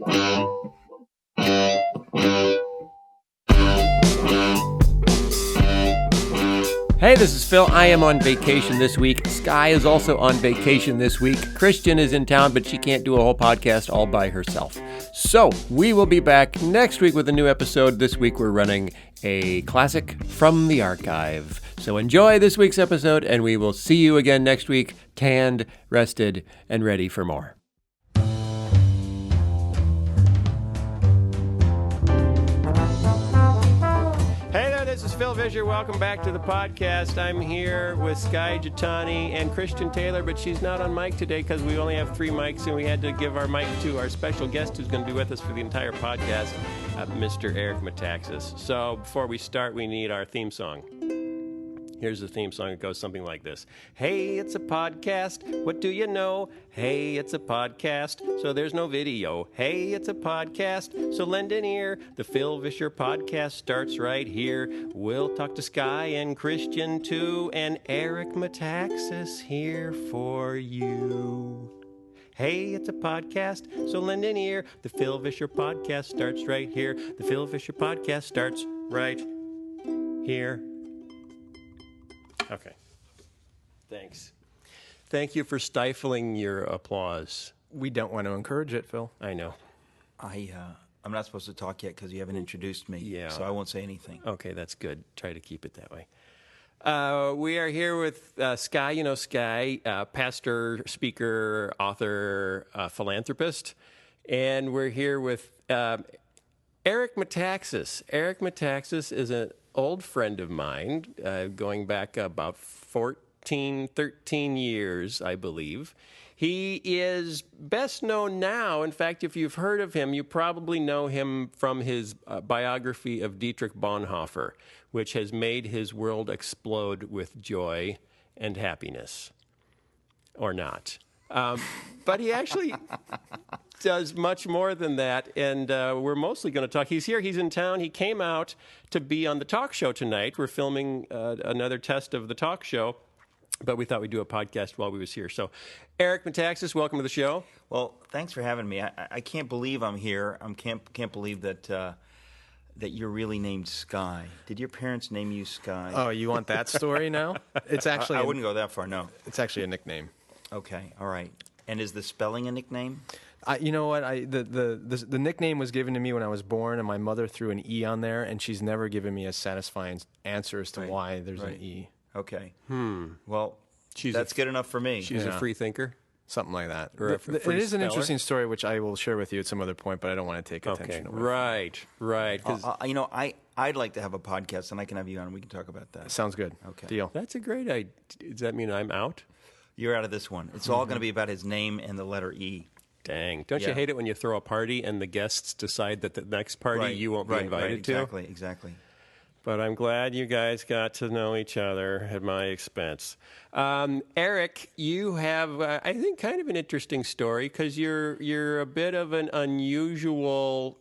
Hey, this is Phil. I am on vacation this week. Sky is also on vacation this week. Christian is in town, but she can't do a whole podcast all by herself. So we will be back next week with a new episode. This week we're running a classic from the archive. So enjoy this week's episode, and we will see you again next week, tanned, rested, and ready for more. This is Phil Vischer. Welcome back to the podcast. I'm here with Sky Jitani and Christian Taylor, but she's not on mic today because we only have 3 mics, and we had to give our mic to our special guest who's going to be with us for the entire podcast, Mr. Eric Metaxas. So before we start, we need our theme song. Here's the theme song. It goes something like this. Hey, it's a podcast. What do you know? Hey, it's a podcast. So there's no video. Hey, it's a podcast. So lend an ear. The Phil Vischer podcast starts right here. We'll talk to Sky and Christian too. And Eric Metaxas here for you. Hey, it's a podcast. So lend an ear. The Phil Vischer podcast starts right here. The Phil Vischer podcast starts right here. Okay. Thanks. Thank you for stifling your applause. We don't want to encourage it, Phil. I know. I'm not supposed to talk yet because you haven't introduced me. Yeah. So I won't say anything. Okay, that's good. Try to keep it that way. We are here with Sky. You know Sky, pastor, speaker, author, philanthropist. And we're here with Eric Metaxas. Eric Metaxas is an old friend of mine, going back about 13 years, I believe. He is best known now. In fact, if you've heard of him, you probably know him from his biography of Dietrich Bonhoeffer, which has made his world explode with joy and happiness. Or not. But he actually does much more than that, and we're mostly going to talk. He's here. He's in town. He came out to be on the talk show tonight. We're filming another test of the talk show, but we thought we'd do a podcast while we was here. So, Eric Metaxas, welcome to the show. Well, thanks for having me. I can't believe I'm here. I can't believe that that you're really named Sky. Did your parents name you Sky? Oh, you want that story now? It's actually I wouldn't go that far. No. It's actually a nickname. Okay. All right. And is the spelling a nickname? You know what? The nickname was given to me when I was born, and my mother threw an E on there, and she's never given me a satisfying answer as to why there's an E. Okay. Well, She's that's good enough for me. She's a free thinker. Something like that. Or a It free is an speller? interesting story, which I will share with you at some other point, but I don't want to take Okay. attention away. Right. 'Cause I'd like to have a podcast, and I can have you on, and we can talk about that. Sounds good. Okay. Deal. that's a great idea. Does that mean I'm out? You're out of this one. It's all going to be about his name and the letter E. Dang. Don't you Yeah. hate it when you throw a party and the guests decide that the next party you won't be invited to? Exactly. But I'm glad you guys got to know each other at my expense. Eric, you have, I think, kind of an interesting story because you're a bit of an unusual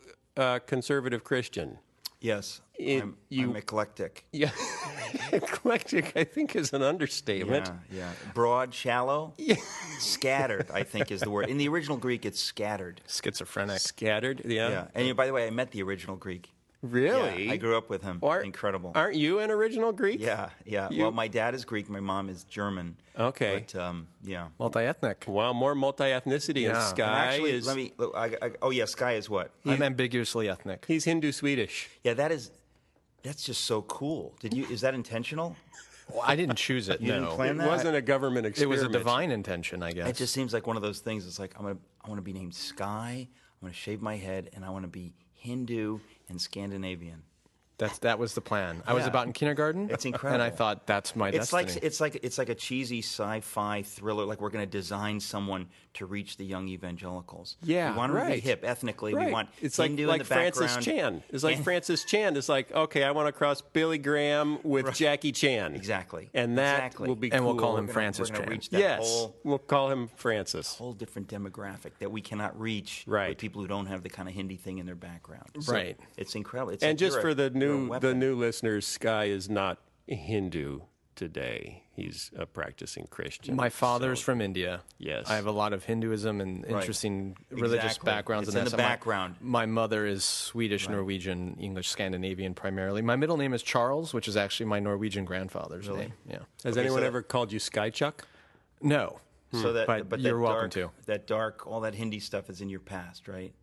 conservative Christian. Yes, I'm eclectic. Yeah, eclectic, I think, is an understatement. Yeah. Broad, shallow, scattered, I think is the word. In the original Greek, it's scattered. Schizophrenic. Scattered, yeah. Yeah. And by the way, I met the original Greek. Really? Yeah, I grew up with him. Incredible. Aren't you an original Greek? Yeah. Well, my dad is Greek. My mom is German. Okay. But, yeah. Multi-ethnic. Wow, more multi-ethnicity. And Yeah. Sky Actually, is... Sky is what? I'm ambiguously ethnic. He's Hindu-Swedish. Yeah, that's just so cool. Is that intentional? Well, I didn't choose it. You didn't plan It that? wasn't a government It experiment. was a divine intention, I guess. It just seems like one of those things. It's like I want to be named Sky. I want to shave my head, and I want to be Hindu and Scandinavian. That was the plan. I was Yeah. about in kindergarten. It's incredible. And I thought that's my destiny. It's like a cheesy sci-fi thriller. Like we're going to design someone to reach the young evangelicals. Yeah, we want them to be right. hip ethnically. Right. We want it's Hindu like in the Francis background. Chan. It's like Francis Chan. It's like, okay, I want to cross Billy Graham with Jackie Chan. Exactly. And that will be And cool. we'll call him We're Francis gonna Chan. reach that Yes, we'll call him Francis. whole different demographic that we cannot reach Right. with people who don't have the kind of Hindi thing in their background. So Right. It's incredible. It's And like just you're for a the new weapon. listeners, Sky is not Hindu. today? He's a practicing Christian. My father's so- from India. Yes. I have a lot of Hinduism and interesting religious Exactly. backgrounds. It's and in that. the So background. My mother is Swedish, Norwegian, English, Scandinavian primarily. My middle name is Charles, which is actually my Norwegian grandfather's name. Yeah. Has Okay, anyone so- ever called you Skychuck? No. So that, But but you're that welcome dark, to. That dark, all that Hindi stuff is in your past, right?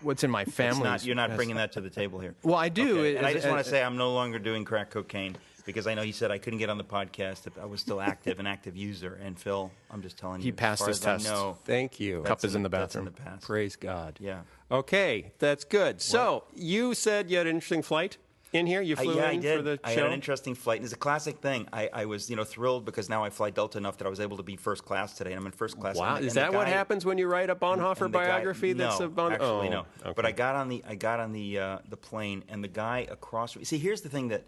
What's in my It's family? not, you're not bringing that to the table here. Well, I do. Okay. And I As- just want as- to say I'm no longer doing crack cocaine because I know he said I couldn't get on the podcast if I was still active, an active user. And Phil, I'm just telling you, He passed as far his as I test. know, Thank you. Cup is in the that's in bathroom. the past. Praise God. Yeah. Okay, that's good. So you said you had an interesting flight in here. You flew Yeah, I in did. for the I show. had an interesting flight. And it's a classic thing. I was, thrilled because now I fly Delta enough that I was able to be first class today, and I'm in first class. Wow, And is the that what guy- happens when you write a Bonhoeffer and the guy- biography? That's no, a Bon. actually oh, no. Okay. But I got on the plane, and the guy across from me. See, here's the thing that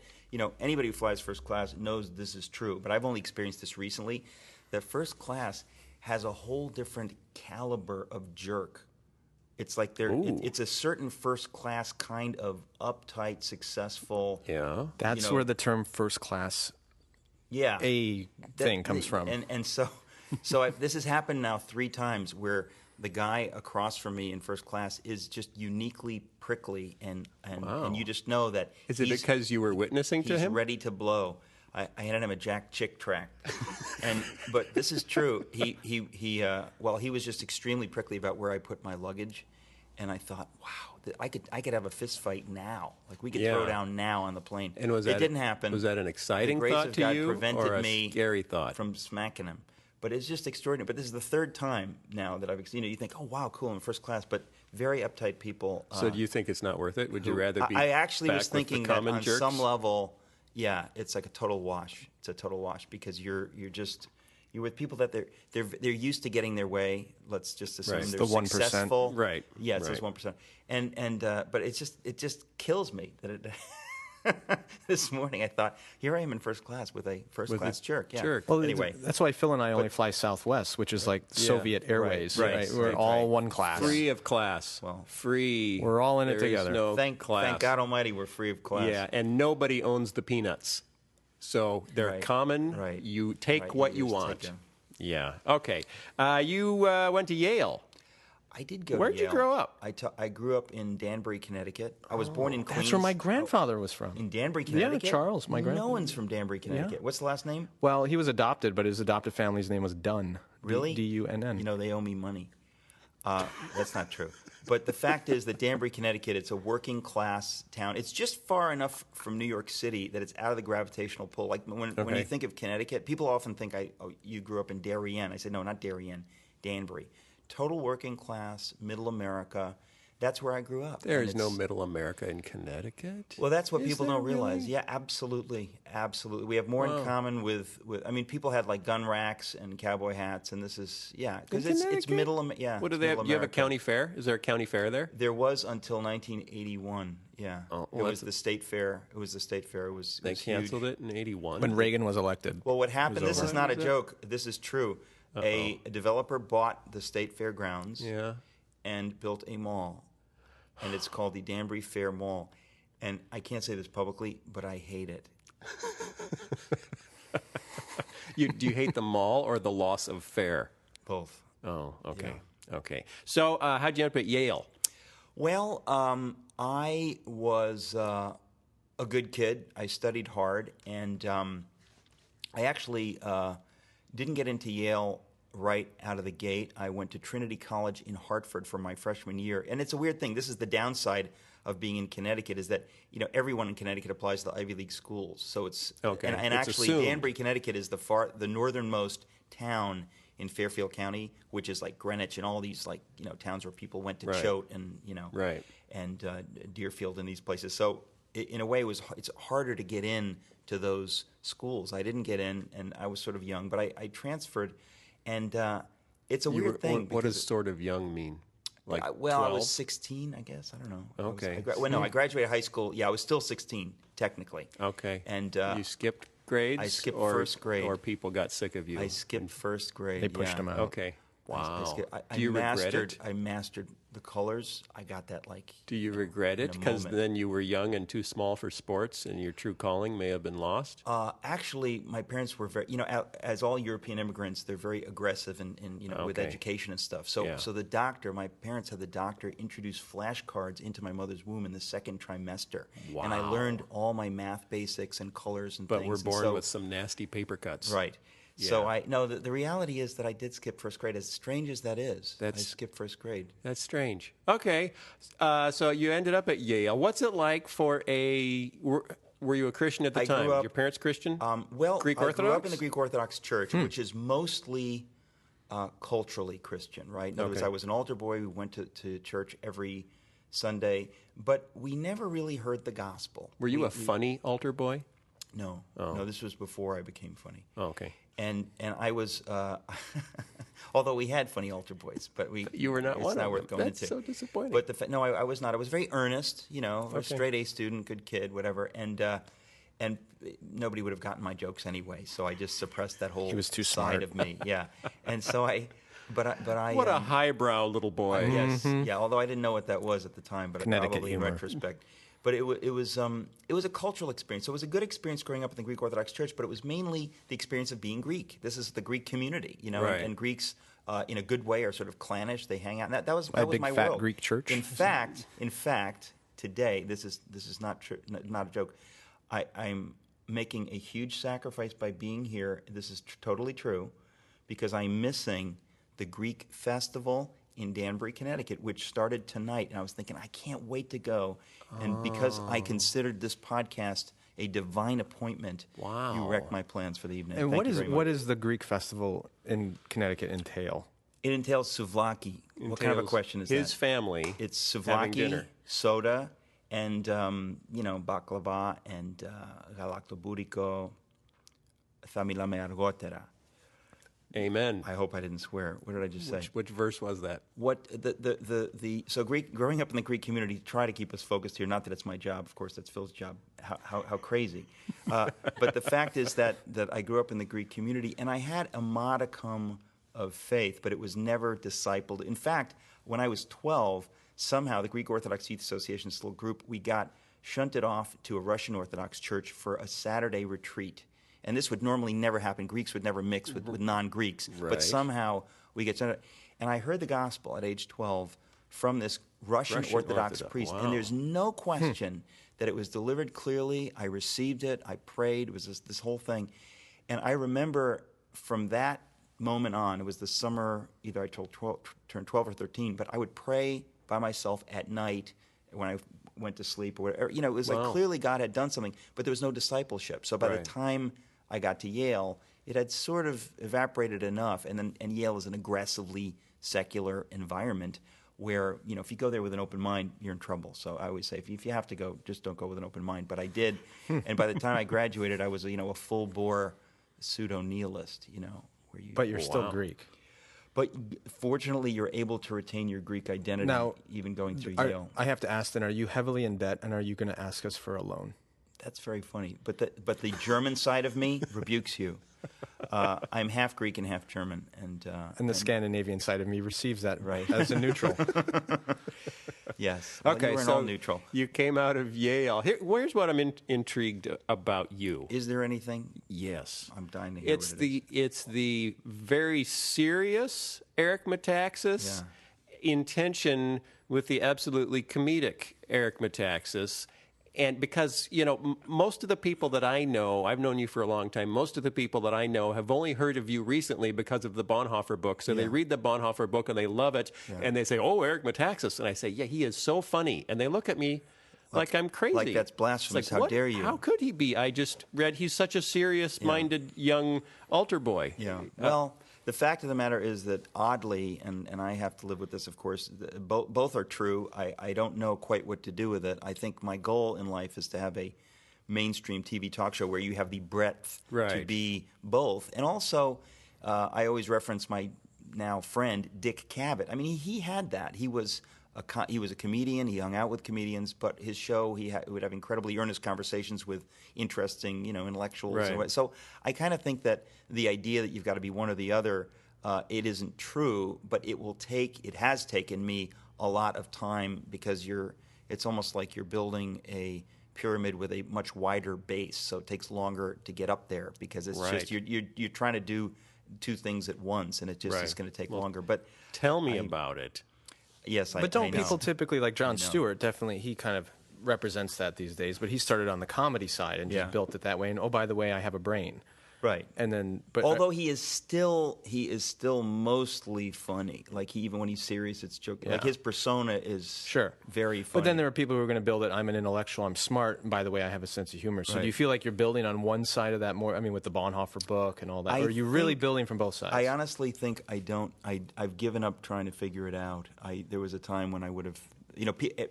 anybody who flies first class knows this is true. But I've only experienced this recently. That first class has a whole different caliber of jerk. It's like Ooh. it's a certain first class kind of uptight, successful. Yeah. That's where the term first class Yeah. A thing comes from. And so this has happened now 3 times where the guy across from me in first class is just uniquely prickly, and you just know that Is it he's- because you were witnessing to he's him? ready to blow. I handed him a Jack Chick track, but this is true. He was just extremely prickly about where I put my luggage, and I thought, wow, I could have a fist fight now. Like we could throw Yeah. down now on the plane. And was it that didn't happen? Was that an exciting the grace thought of to God you, prevented or a me scary thought? from smacking him? But it's just extraordinary. But this is the 3rd time now that I've seen it. You think, oh wow, cool, I'm in first class, but very uptight people. So do you think it's not worth it? Would you rather be? I actually back was with the thinking that common on jerks? some level, yeah, it's like a total wash. It's a total wash because you're with people that they're used to getting their way. Let's just assume Right. they're The 1%. successful. Right. Yeah, it's Right. those 1%. And but it just kills me that it. This morning I thought, here I am in first class with a first class jerk. Yeah. jerk. Well, Anyway, that's why Phil and I only fly Southwest, which is like Soviet Airways. right, We're right, all right. one class. Free of class. Well, free. we're all in it There is together. No thank class. God Almighty we're free of class. Yeah, and nobody owns the peanuts, so they're Right, common. right, You take right, what you you just want. take 'em. Yeah. Okay. You went to Yale. I did go. Where'd to you Yale. grow up? I grew up in Danbury, Connecticut. I was born in Queens. That's where my grandfather was from. In Danbury, Connecticut. Charles, my No grandfather. one's from Danbury, Connecticut. What's the last name? Well, he was adopted, but his adopted family's name was Dunn. Really? D-U-N-N. You know, they owe me money. That's not true. But the fact is that Danbury, Connecticut, it's a working class town. It's just far enough from New York City that it's out of the gravitational pull. Like when Okay. you think of Connecticut, people often think, you grew up in Darien. I said, no, not Darien, Danbury. Total working class, middle America. That's where I grew up. There And is no it's- middle America in Connecticut. Well, that's what Is people there don't realize. really? Yeah, absolutely, absolutely. We have more in common with. I mean, people had like gun racks and cowboy hats, and this is because it's Connecticut? middle. Yeah. What do it's they have? middle Do you have a America. county fair? Is there a county fair there? There was until 1981. Yeah, Oh, it well, was that's- the state fair. It was the state fair. It was. They was huge. canceled it in '81. When Reagan was elected. Well, what happened? This over. is not a joke. This is true. A developer bought the state fair grounds Yeah. and built a mall, and it's called the Danbury Fair Mall. And I can't say this publicly, but I hate it. Do you hate the mall or the loss of fair? Both. Oh, okay. Okay. So, how'd you end up at Yale? Well, I was a good kid. I studied hard, and I actually didn't get into Yale right out of the gate. I went to Trinity College in Hartford for my freshman year, and it's a weird thing. This is the downside of being in Connecticut is that everyone in Connecticut applies to the Ivy League schools. So it's Okay. and It's actually assumed. Danbury, Connecticut is the northernmost town in Fairfield County, which is like Greenwich and all these towns where people went to Right. Choate and Right. and Deerfield and these places. So in a way, it's harder to get in to those schools. I didn't get in, and I was sort of young, but I transferred, and it's a You weird were- thing. What does because- sort of young mean? Like I 12? was 16, I guess. I don't know. Okay. I graduated high school. Yeah, I was still 16 technically. Okay. And you skipped grades? I skipped or, first grade. Or people got sick of you? I skipped first grade. They pushed yeah. him out. Okay. Wow. I Do you regret mastered. it? I mastered the colors. I got that like. Do you regret in it a because moment. then you were young and too small for sports, and your true calling may have been lost? Actually, my parents were very, as all European immigrants, they're very aggressive with Okay. education and stuff. So, Yeah. so my parents had the doctor introduce flashcards into my mother's womb in the second trimester, and I Wow. learned all my math basics and colors and But things. we're And born so- with some nasty paper cuts. right. So Yeah. the reality is that I did skip first grade. As strange as that is, I That's- skipped first grade. That's strange. Okay, so you ended up at Yale. What's it like for were you a Christian at the I time? grew up- Your parents Christian? Well, Greek I grew up Orthodox? in the Greek Orthodox Church, which is mostly culturally Christian, right? In other words, Okay. I was an altar boy. We went to church every Sunday, but we never really heard the gospel. Were you a funny altar boy? No, no. This was before I became funny. Oh, okay. And I was, although we had funny altar boys, but You were not it's one not of worth them. going That's into. so disappointing. But no, I was not. I was very earnest, a Okay. straight A student, good kid, whatever, and nobody would have gotten my jokes anyway. So I just suppressed that whole He was too side smart. of me. Yeah, and so but I. What a highbrow little boy. Yes, yeah. Although I didn't know what that was at the time, but Connecticut probably humor. in retrospect. But it was a cultural experience. So it was a good experience growing up in the Greek Orthodox Church, but it was mainly the experience of being Greek. This is the Greek community, Right. and Greeks in a good way are sort of clannish. They hang out. And that was My that was big my fat world. Greek church. In fact, today this is not true, not a joke. I'm making a huge sacrifice by being here. This is totally true, because I'm missing the Greek festival in Danbury, Connecticut, which started tonight. And I was thinking, I can't wait to go. And because I considered this podcast a divine appointment, Wow. you wrecked my plans for the evening. And Thank what you is very what much. is the Greek festival in Connecticut entail? It entails souvlaki. What kind of a Entails question is his that? family It's having souvlaki, dinner. soda, and baklava and galaktobouriko, θα μιλάμε αργότερα. Amen. I hope I didn't swear. What did I just say? Which verse was that? What so Greek, growing up in the Greek community, try to keep us focused here. Not that it's my job, of course, that's Phil's job. How crazy! But the fact is that I grew up in the Greek community, and I had a modicum of faith, but it was never discipled. In fact, when I was 12, somehow the Greek Orthodox Youth Association's little group, we got shunted off to a Russian Orthodox church for a Saturday retreat. And this would normally never happen. Greeks would never mix with non-Greeks. Right. But somehow we get shunted. And I heard the gospel at age 12 from this Russian Orthodox priest. Wow. And there's no question that it was delivered clearly. I received it. I prayed. It was this whole thing. And I remember from that moment on, it was the summer, either I turned 12 or 13, but I would pray by myself at night when I went to sleep or whatever. It was like Wow. clearly God had done something, but there was no discipleship. So by Right. the time I got to Yale, it had sort of evaporated enough. And Yale is an aggressively secular environment where, if you go there with an open mind, you're in trouble. So I always say, if you have to go, just don't go with an open mind. But I did. And by the time I graduated, I was, a full-bore pseudo-nihilist, where you... But you're still Wow. Greek. But fortunately, you're able to retain your Greek identity Now, even going through Are- Yale. I have to ask then, are you heavily in debt, and are you going to ask us for a loan? That's very funny. But the German side of me rebukes you. I'm half Greek and half German, And the Scandinavian side of me receives that Right. as a neutral. yes. Well, Okay, you were in so all neutral. you came out of Yale. Where's what I'm intrigued about you. Is there anything? Yes. I'm dying to hear It's what it is. it's the very serious Eric Metaxas in tension with the absolutely comedic Eric Metaxas. And because, most of the people that I know, I've known you for a long time, most of the people that I know have only heard of you recently because of the Bonhoeffer book. So they read the Bonhoeffer book and they love it. And they say, oh, Eric Metaxas. And I say, yeah, he is so funny. And they look at me like I'm crazy. like that's blasphemous. It's like, How what? dare you? How could he be? I just read he's such a serious-minded young altar boy. Yeah. Well, the fact of the matter is that oddly, and I have to live with this, of course, both are true. I don't know quite what to do with it. I think my goal in life is to have a mainstream TV talk show where you have the breadth to Right. be both. And also, I always reference my now friend, Dick Cavett. I mean, he had that. He was a comedian. He hung out with comedians, but his show, he would have incredibly earnest conversations with interesting, intellectuals. Right. So I kind of think that the idea that you've got to be one or the other it isn't true, but it has taken me a lot of time because it's almost like you're building a pyramid with a much wider base, so it takes longer to get up there because it's Right. just you're trying to do two things at once, and it just Right. is going to take longer. But Tell me about it. yes, But I don't know. people typically, like John know. Stewart, definitely, he kind of represents that these days, but he started on the comedy side and Yeah. just built it that way. And oh, by the way, I have a brain. Right. And then, but Although he is still mostly funny. Like even when he's serious, it's joking. Like Yeah. his persona is Sure. very funny. But then there are people who are going to build it. I'm an intellectual. I'm smart. And by the way, I have a sense of humor. So do Right. you feel like you're building on one side of that more? I mean, with the Bonhoeffer book and all that, or are you really think- building from both sides? I honestly think I don't. I've given up trying to figure it out. There was a time when I would have.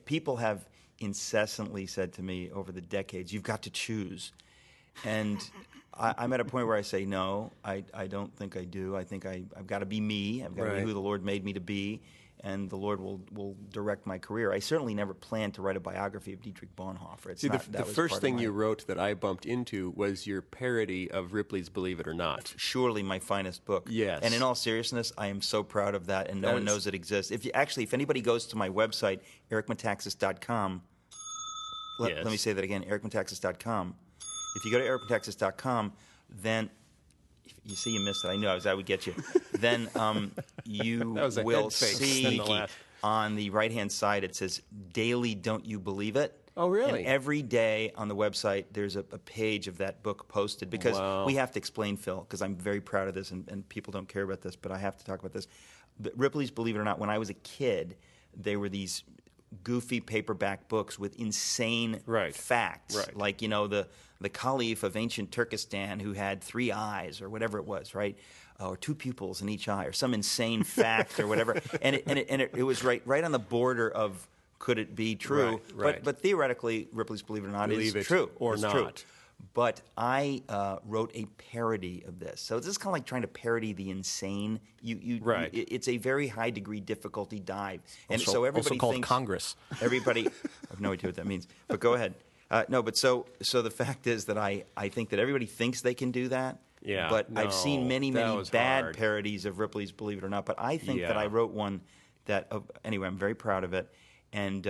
People have incessantly said to me over the decades, "You've got to choose," and I'm at a point where I say, "No, I don't think I do. I think I've got to be me. I've got to Right. be who the Lord made me to be." And the Lord will direct my career. I certainly never planned to write a biography of Dietrich Bonhoeffer. It's See, not, the that was first part of thing my- you wrote that I bumped into was your parody of Ripley's Believe It or Not. Surely my finest book. Yes. And in all seriousness, I am so proud of that, and no one That's- knows it exists. If anybody goes to my website, ericmetaxas.com, let Yes. me say that again, ericmetaxas.com. If you go to ericmetaxas.com, then you see you missed it. I knew I would get you. Then you That was a will head fake. see Nonetheless. on the right-hand side it says "Daily Don't You Believe It." Oh, really? And every day on the website, there's a page of that book posted because Wow. we have to explain, Phil, because I'm very proud of this, and people don't care about this, but I have to talk about this. But Ripley's Believe It or Not, when I was a kid, they were these goofy paperback books with insane Right. facts. Right. Like, the Caliph of ancient Turkestan who had 3 eyes or whatever it was, right? Or 2 pupils in each eye or some insane fact or whatever. And it was right on the border of could it be true? Right. But theoretically, Ripley's Believe It or Not Believe is it true. or It's not. true. But I wrote a parody of this. So this is kind of like trying to parody the insane. Right. It's a very high degree difficulty dive. And also, so everybody also called thinks, Congress. Everybody, I have no idea what that means. But go ahead. No, but so the fact is that I think that everybody thinks they can do that. Yeah, But I've seen no, many that was bad hard. parodies of Ripley's Believe It or Not. But I think that Yeah. I wrote one that anyway, I'm very proud of it. And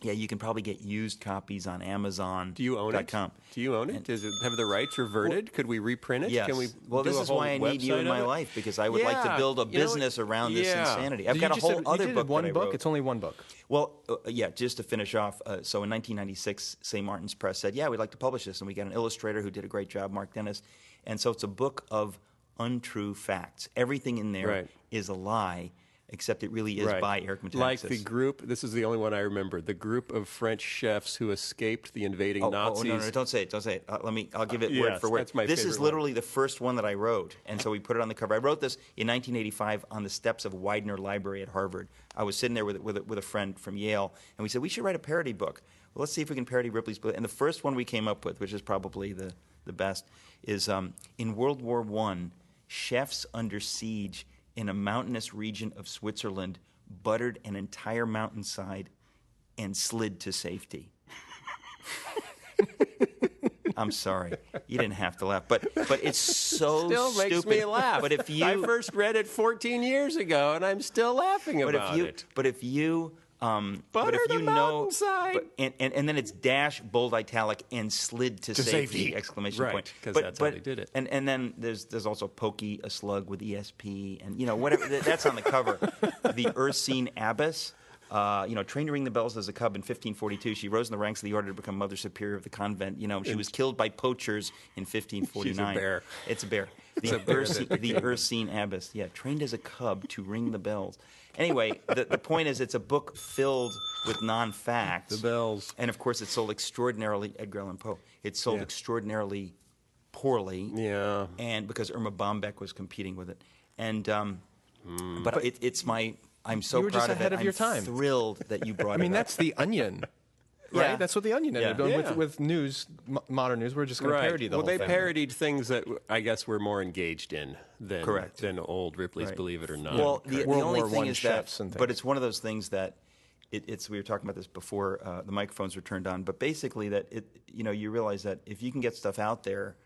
yeah, you can probably get used copies on Amazon. Do you own it? .com. Do you own it? Does it have the rights reverted? Could we reprint it? Yes. Can we Well, do this a is whole why I need you website in of my it? life, because I would like to Yeah. build a You know what? business around this Yeah. insanity. I've You got a just whole did- other you did book one that I book. wrote. It's only one book. Well, yeah, just to finish off, so in 1996, St. Martin's Press said, yeah, we'd like to publish this. And we got an illustrator who did a great job, Mark Dennis. And so it's a book of untrue facts. Everything in there is Right. a lie, except it really is Right. by Eric Metaxas. Like the group, this is the only one I remember, the group of French chefs who escaped the invading Nazis. Oh, no, don't say it. Don't say it. I'll give it word Yes, for word. that's my This is favorite one. literally the first one that I wrote, and so we put it on the cover. I wrote this in 1985 on the steps of Widener Library at Harvard. I was sitting there with a friend from Yale, and we said, we should write a parody book. Well, let's see if we can parody Ripley's Believe. And the first one we came up with, which is probably the best, is in World War I, chefs under siege in a mountainous region of Switzerland buttered an entire mountainside and slid to safety. I'm sorry. You didn't have to laugh. But it's so Still stupid. makes me laugh. But if you I first read it 14 years ago, and I'm still laughing about it. but if you Butter the know, mountainside. and then it's dash bold italic and slid to safety exclamation Right, point 'cause But- that's how but- they did it. And then there's also Pokey a slug with ESP and whatever that's on the cover. The Ursine Abbess. Trained to ring the bells as a cub in 1542. She rose in the ranks of the order to become Mother Superior of the convent. She was killed by poachers in 1549. She's a bear. It's a bear. a bear that The Ursine Abbess. Yeah, trained as a cub to ring the bells. Anyway, the point is it's a book filled with non-facts. The bells. And, of course, it's sold extraordinarily, Edgar Allan Poe, it's sold Yeah. extraordinarily poorly. Yeah. And because Irma Bombeck was competing with it. And, but it's my... I'm so You were proud just of it. ahead of I'm your time. thrilled that you brought I mean, it up. that's the Onion, right? Yeah. That's what the Onion ended up doing Yeah. with news, modern news. We're just going to parody the well, whole they thing. parodied things that I guess we're more engaged in than Correct. than old Ripley's Right. Believe It or Not. Well, the World only War thing I is chefs that, and but things. it's one of those things that we were talking about this before the microphones were turned on. But basically, that you realize that if you can get stuff out there,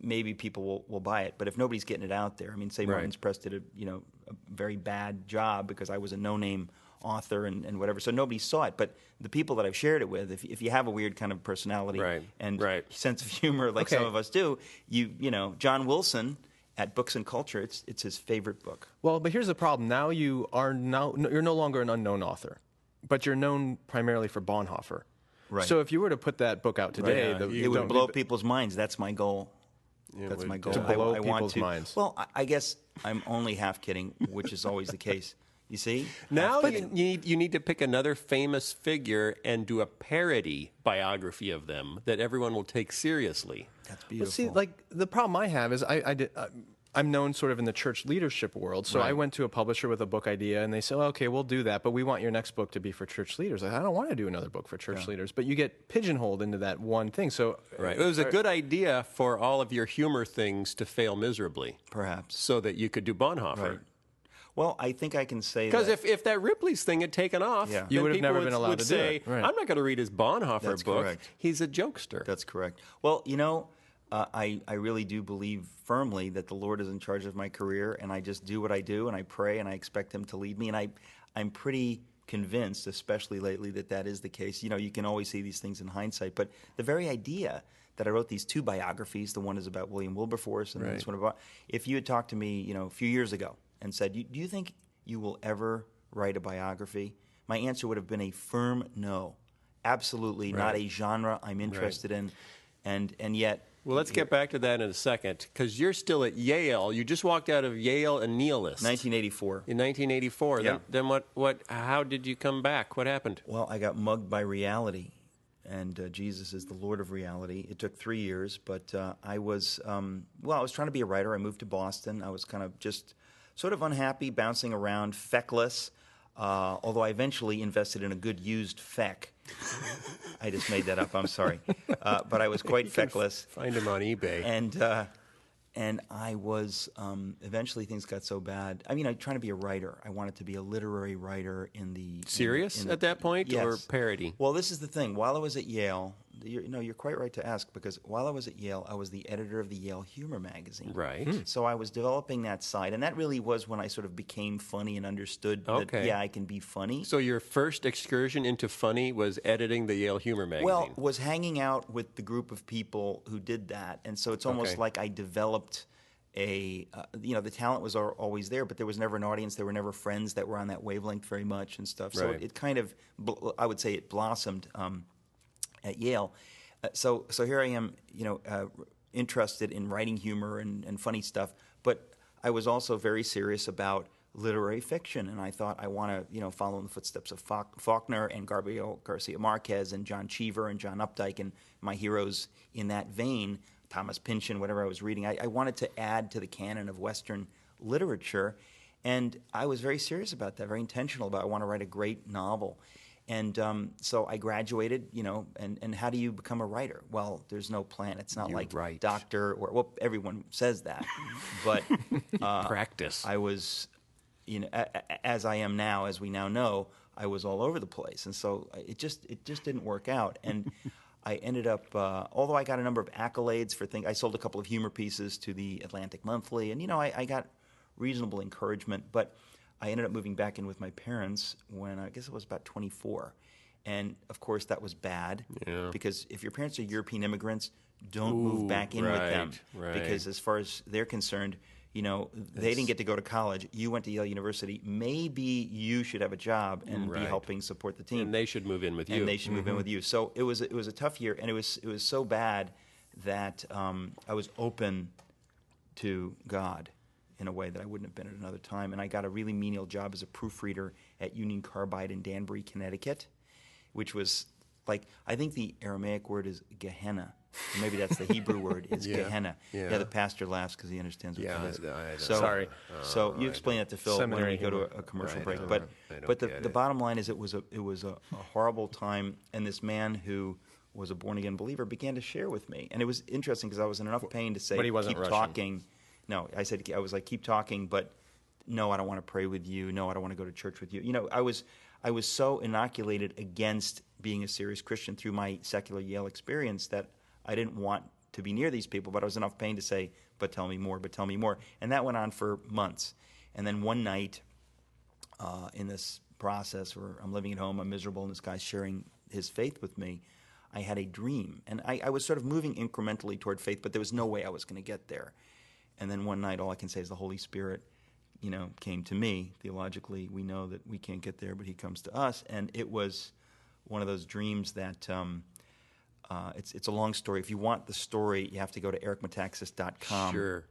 maybe people will buy it. But if nobody's getting it out there, I mean, say Right. Martin's Press did a very bad job because I was a no-name author and whatever, so nobody saw it. But the people that I've shared it with, if you have a weird kind of personality Right, and right. sense of humor like some of us do, you know, John Wilson at Books and Culture, it's his favorite book. Well, but here's the problem. Now you're no longer an unknown author, but you're known primarily for Bonhoeffer. Right. So if you were to put that book out today, Right, yeah, It would blow people's minds. That's my goal. That's would, my goal. To blow I want people's to. minds. Well, I guess I'm only half kidding, which is always the case. You see? Now you need to pick another famous figure and do a parody biography of them that everyone will take seriously. That's But beautiful. see, like the problem I have is I'm known sort of in the church leadership world. So I went to a publisher with a book idea, and they said, well, "Okay, we'll do that, but we want your next book to be for church leaders." I don't want to do another book for church leaders, but you get pigeonholed into that one thing. So Right. It was a good idea for all of your humor things to fail miserably, Perhaps. so that you could do Bonhoeffer. Right. Well, I think I can say Because that. if that Ripley's thing had taken off, Yeah. You then would have people never been allowed would to do say, it. Right. I'm not going to read his Bonhoeffer That's book. correct. He's a jokester. That's correct. Well, you know, I really do believe firmly that the Lord is in charge of my career, and I just do what I do, and I pray, and I expect Him to lead me. And I'm pretty convinced, especially lately, that is the case. You know, you can always see these things in hindsight, but the very idea that I wrote these two biographies, the one is about William Wilberforce, and this one about, if you had talked to me, you know, a few years ago and said, do you think you will ever write a biography? My answer would have been a firm no. Absolutely not a genre I'm interested in. And yet... Well, let's get back to that in a second, because you're still at Yale. You just walked out of Yale a nihilist. 1984. In 1984. Yeah. Then how did you come back? What happened? Well, I got mugged by reality, and Jesus is the Lord of reality. It took 3 years, but I was trying to be a writer. I moved to Boston. I was kind of just sort of unhappy, bouncing around, feckless, although I eventually invested in a good used feck. I just made that up. I'm sorry. But I was quite feckless. Find him on eBay. And I was, eventually things got so bad. I mean, I'm trying to be a writer. I wanted to be a literary writer in the... Serious in at that point, or Yes. parody? Well, this is the thing. While I was at Yale, you're quite right to ask, because while I was at Yale, I was the editor of the Yale Humor magazine. Right. So I was developing that side, and that really was when I sort of became funny and understood Okay. that, yeah, I can be funny. So your first excursion into funny was editing the Yale Humor magazine. Well, was hanging out with the group of people who did that, and so it's almost Okay. like I developed the talent was always there, but there was never an audience. There were never friends that were on that wavelength very much and stuff. So Right. it kind of, I would say, it blossomed at Yale. So here I am, interested in writing humor and funny stuff, but I was also very serious about literary fiction, and I thought I want to, follow in the footsteps of Faulkner and Gabriel Garcia Marquez and John Cheever and John Updike and my heroes in that vein, Thomas Pynchon, whatever I was reading. I wanted to add to the canon of Western literature, and I was very serious about that, very intentional about I want to write a great novel. And so I graduated, and how do you become a writer? Well, there's no plan. It's not You like write. doctor, well, everyone says that. But practice. I was, as I am now, as we now know, I was all over the place. And so it just didn't work out. And I ended up, although I got a number of accolades for things, I sold a couple of humor pieces to the Atlantic Monthly, and I got reasonable encouragement, but I ended up moving back in with my parents when I guess I was about 24. And of course that was bad, because if your parents are European immigrants, don't move back in with them, right. because as far as they're concerned, they didn't get to go to college. You went to Yale University. Maybe you should have a job and be Right. helping support the team. And they should move in with you. And they should move in with you. So it was a tough year, and it was so bad that I was open to God in a way that I wouldn't have been at another time. And I got a really menial job as a proofreader at Union Carbide in Danbury, Connecticut, which was like, I think the Aramaic word is Gehenna. Or maybe that's the Hebrew word. It's Gehenna. Yeah. The pastor laughs because he understands what Yeah, it is. I don't- Sorry. So you explain that to Phil when Seminary we go to humor. a commercial I break. don't- But I don't but get the it. bottom line is it was a horrible time, and this man who was a born again believer began to share with me, and it was interesting because I was in enough pain to say, But he wasn't keep Russian. talking. No, I was like, keep talking, but no, I don't want to pray with you. No, I don't want to go to church with you. I was so inoculated against being a serious Christian through my secular Yale experience that I didn't want to be near these people, but I was in enough pain to say, but tell me more, but tell me more. And that went on for months. And then one night in this process where I'm living at home, I'm miserable, and this guy's sharing his faith with me, I had a dream. And I was sort of moving incrementally toward faith, but there was no way I was going to get there. And then one night, all I can say is the Holy Spirit, came to me. Theologically, we know that we can't get there, but he comes to us. And it was one of those dreams that it's a long story. If you want the story, you have to go to ericmetaxas.com. Sure.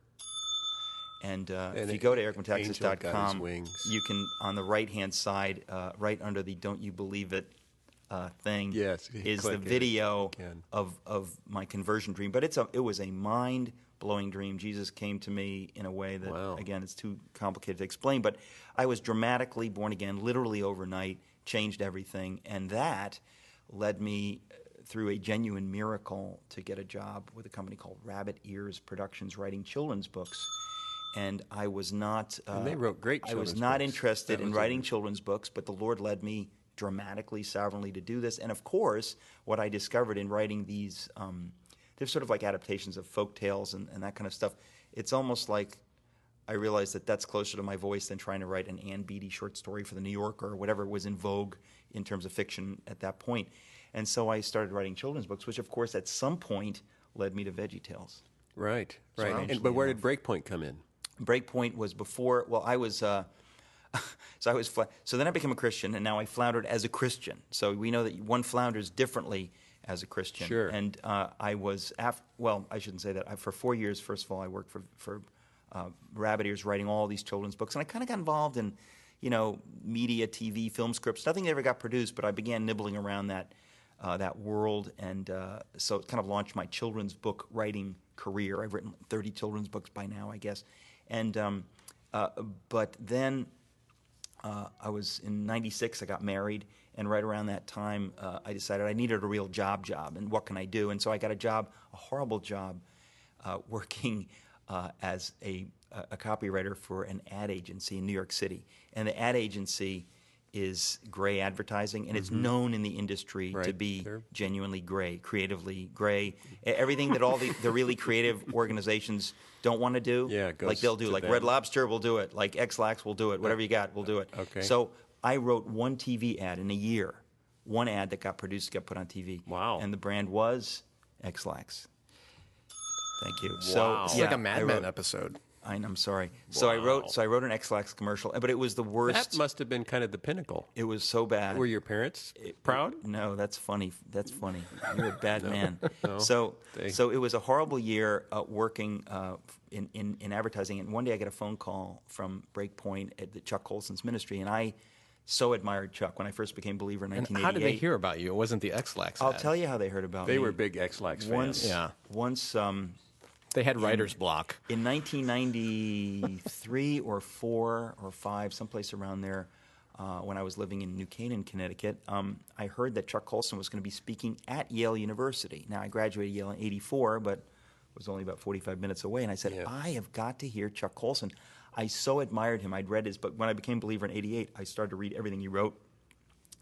And if you go to Angel got his ericmetaxas.com, wings. you can, on the right-hand side, right under the Don't You Believe It thing, Yes, you is the click it. video Can. of my conversion dream. But it was a mind-blowing dream. Jesus came to me in a way that, Wow. again, it's too complicated to explain. But I was dramatically born again, literally overnight, changed everything. And that led me through a genuine miracle to get a job with a company called Rabbit Ears Productions, writing children's books. And I was not. And they wrote great I was children's not books. interested That in was a- writing children's books, but the Lord led me dramatically, sovereignly to do this. And of course, what I discovered in writing these, they're sort of like adaptations of folk tales and that kind of stuff. It's almost like I realized that that's closer to my voice than trying to write an Ann Beattie short story for the New Yorker or whatever was in vogue in terms of fiction at that point. And so I started writing children's books, which of course at some point led me to VeggieTales. Right. Strangely And, but where enough. did Breakpoint come in? Breakpoint was before. Well, I was. So then I became a Christian, and now I floundered as a Christian. So we know that one flounders differently as a Christian. Sure. And I was well, I shouldn't say that. For 4 years, first of all, I worked for Rabbit Ears, writing all these children's books, and I kind of got involved in, media, TV, film scripts. Nothing ever got produced, but I began nibbling around that world, and so it kind of launched my children's book writing career. I've written 30 children's books by now, I guess. And but then I was in '96. I got married, and right around that time, I decided I needed a real job, and what can I do? And so I got a horrible job, working as a copywriter for an ad agency in New York City. And the ad agency is gray advertising, and it's known in the industry to Right, be sure. genuinely gray, creatively gray. Everything that all the really creative organizations don't want to do, Yeah, it goes like they'll do. to Like them. Red Lobster will do it. Like X-Lax will do it. Whatever you got, we'll do it. Okay. So I wrote one TV ad in a year. One ad that got produced, got put on TV. Wow. And the brand was X-Lax. Thank you. Wow. So, It's yeah, like a Mad I Men wrote- episode. I'm sorry. So I Wow. wrote an X-Lax commercial, but it was the worst. That must have been kind of the pinnacle. It was so bad. Were your parents proud? No, that's funny. That's funny. You're a bad man. No. So They- it was a horrible year working in advertising. And one day I get a phone call from Breakpoint at the Chuck Colson's ministry, and I so admired Chuck when I first became a believer in And 1988. how did they hear about you? It wasn't the X-Lax I'll ad. tell you how they heard about They me. were big X-Lax fans. Once, Yeah. once They had writer's block. in 1993 or 4 or 5, someplace around there, when I was living in New Canaan, Connecticut, I heard that Chuck Colson was going to be speaking at Yale University. Now, I graduated Yale in '84, but was only about 45 minutes away, and I said, Yeah. I have got to hear Chuck Colson. I so admired him. I'd read his book. When I became a believer in '88, I started to read everything he wrote,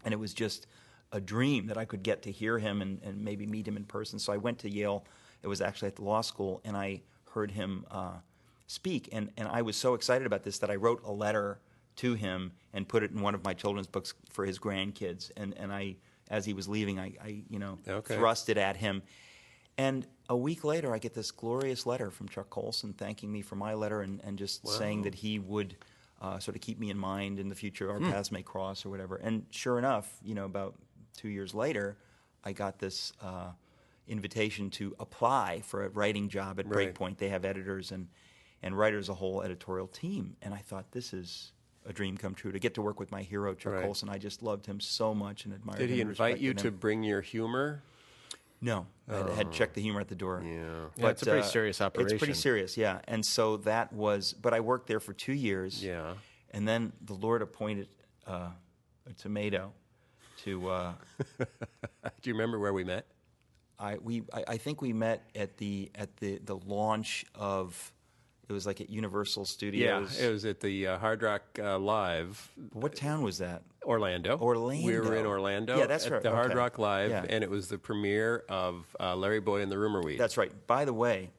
and it was just a dream that I could get to hear him and maybe meet him in person. So I went to Yale. It was actually at the law school, and I heard him speak. And I was so excited about this that I wrote a letter to him and put it in one of my children's books for his grandkids. And I, as he was leaving, I Okay. thrust it at him. And a week later, I get this glorious letter from Chuck Colson thanking me for my letter and just saying that he would sort of keep me in mind in the future. Our paths may cross or whatever. And sure enough, about 2 years later, I got this invitation to apply for a writing job at Right. Breakpoint. They have editors and writers, a whole editorial team. And I thought, this is a dream come true, to get to work with my hero, Chuck Right. Colson. I just loved him so much and admired him. Did he and invite you respected to him. bring your humor? No, I had checked the humor at the door. Yeah. Yeah, it's a pretty serious It's pretty operation. serious, yeah. And so that was, but I worked there for 2 years. Yeah. And then the Lord appointed a tomato to. Do you remember where we met? I think we met at the launch of. It was like at Universal Yeah, Studios. it was at the Hard Rock Live, What town was that? Orlando. Orlando. We were in Orlando. Yeah, that's at right. the Hard Okay. Rock Live, Yeah. and it was the premiere of Larry Boy and the Rumor Weed. That's right. By the way,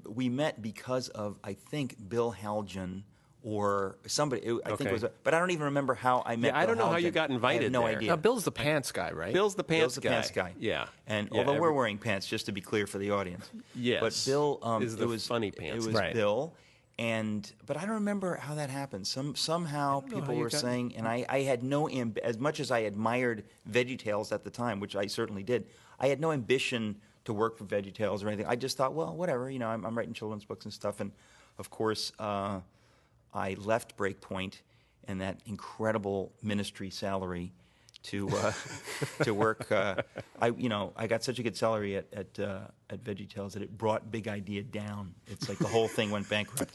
we met because of, I think, Bill Haljan or somebody. I think it was, but I don't even remember how I met. Yeah, I don't Bill know how you Haljan. got invited I have no there. idea. Now, Bill's the pants guy, right? Bill's the pants Bill's the guy. pants guy. Yeah. And Yeah, although we're wearing pants, just to be clear for the audience. Yes. But Bill Is the it was funny pants. It was Right. Bill, but I don't remember how that happened. Somehow people how you were got- saying, and I had no as much as I admired VeggieTales at the time, which I certainly did. I had no ambition to work for VeggieTales or anything. I just thought, well, whatever. I'm writing children's books and stuff, and of course I left Breakpoint and that incredible ministry salary to work. I got such a good salary at VeggieTales that it brought Big Idea down. It's like the whole thing went bankrupt.